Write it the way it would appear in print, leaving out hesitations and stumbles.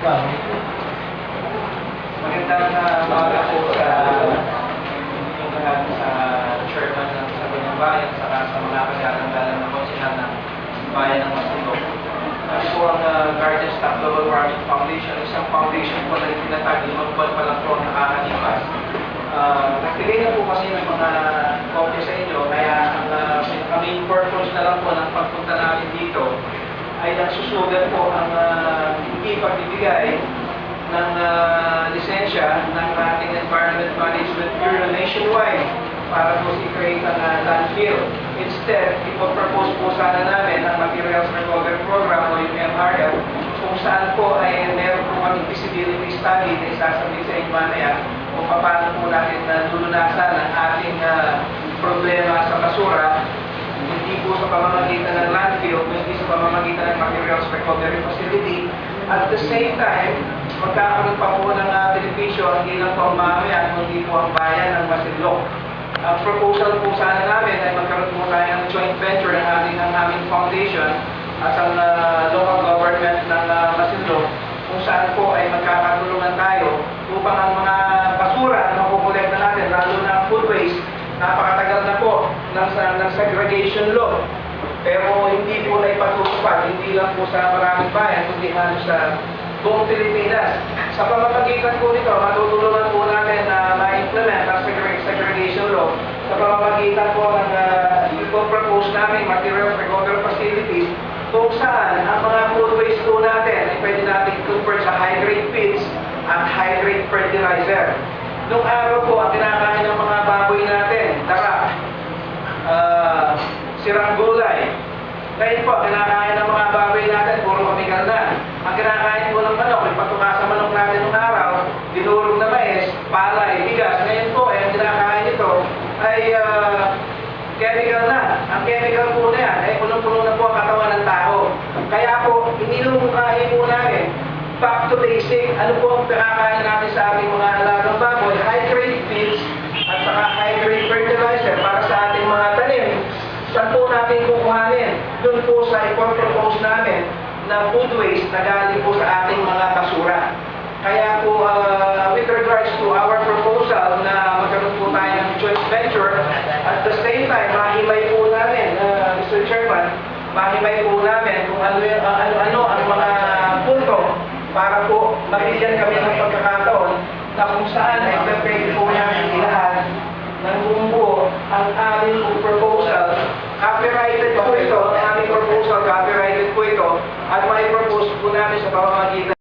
Magandang umaga po sa inyong lahat, sa chairman ng Sangguniang Bayan, saka sa mga kagalang-galang na konsihan ng Bayan ng Masinloc. Kami po ang Guardian Staff Global Warming Foundation, isang foundation po na itinatag, 5 buwan pa lang po ang nakakalipas. Nagbigay na po kasi ng mga kopya sa inyo, kaya ang main purpose na lang po ng pagpunta namin dito ay nagsusugat po ang hindi pagbibigay ng lisensya ng ating Environment Management Bureau nationwide para po i-create ang landfill. Instead, ipopropose po sana namin ang Materials Recovery Program o yung MRF, kung saan po ay meron po kami feasibility study na isasabit sa inyo mamaya kung paano po natin lulunasan ang ating problema sa basura, hindi po sa pamamagitan ng landfill, kundi sa pamamagitan ng Materials Recovery Facility. At the same time, magkakaroon pa po ng benepisyo hindi lang po ang mamayan, kundi po ang bayan ng Masinloc. Ang proposal po sana namin ay magkaroon po tayo ng joint venture ng aming foundation at ang local government ng Masinloc, kung saan po ay magkakatulungan tayo upang ang mga basura na makukolekta natin, lalo na food waste, napakatagal na po ng segregation law. Pero hindi po na ipatutupad, hindi lang po sa maraming bayan, kundi halos sa buong Pilipinas. Sa pamamagitan po nito, matutulungan po natin na ma-implement ang segregation law sa pamamagitan po ng ipopropose namin Materials Recovery Facility, kung saan ang mga food waste po natin ay pwede natin convert sa high-grade feeds at high-grade fertilizer. Noong araw po, ang kinakain ng mga baboy natin, dara, sirang gulay. Ngayon po, kinakain ng mga baboy natin, puro chemical na. Ang kinakain po ng manok, may patuka sa manok natin noong araw, dinurog na mais, palay, bigas. Ngayon po, ang kinakain nito ay chemical na. Ang chemical po na yan, ay punong-puno na po ang katawan ng tao. Kaya po, inilumukahin po namin, back to basic, ano po ang kinakain natin sa ating mga alagang baboy, high-grade feeds, at saka high-grade fertilizer para sa ating mga tanim. Saan po natin kukuhanin? Doon po sa ipopropose namin na food waste na galing po sa ating mga basura. Kaya po, with regards to our proposal na magkaroon po tayo ng joint venture, at the same time, mahimay po namin, Mr. Chairman, mahimay po namin kung ano ang mga punto para po mabigyan kami ng pagkakataon na kung saan ay pwede po namin ilahan ng bumuo ang aming proposal. Copyrighted po ito, ang aming proposal, copyrighted po ito, at may propose po namin sa pamamagitan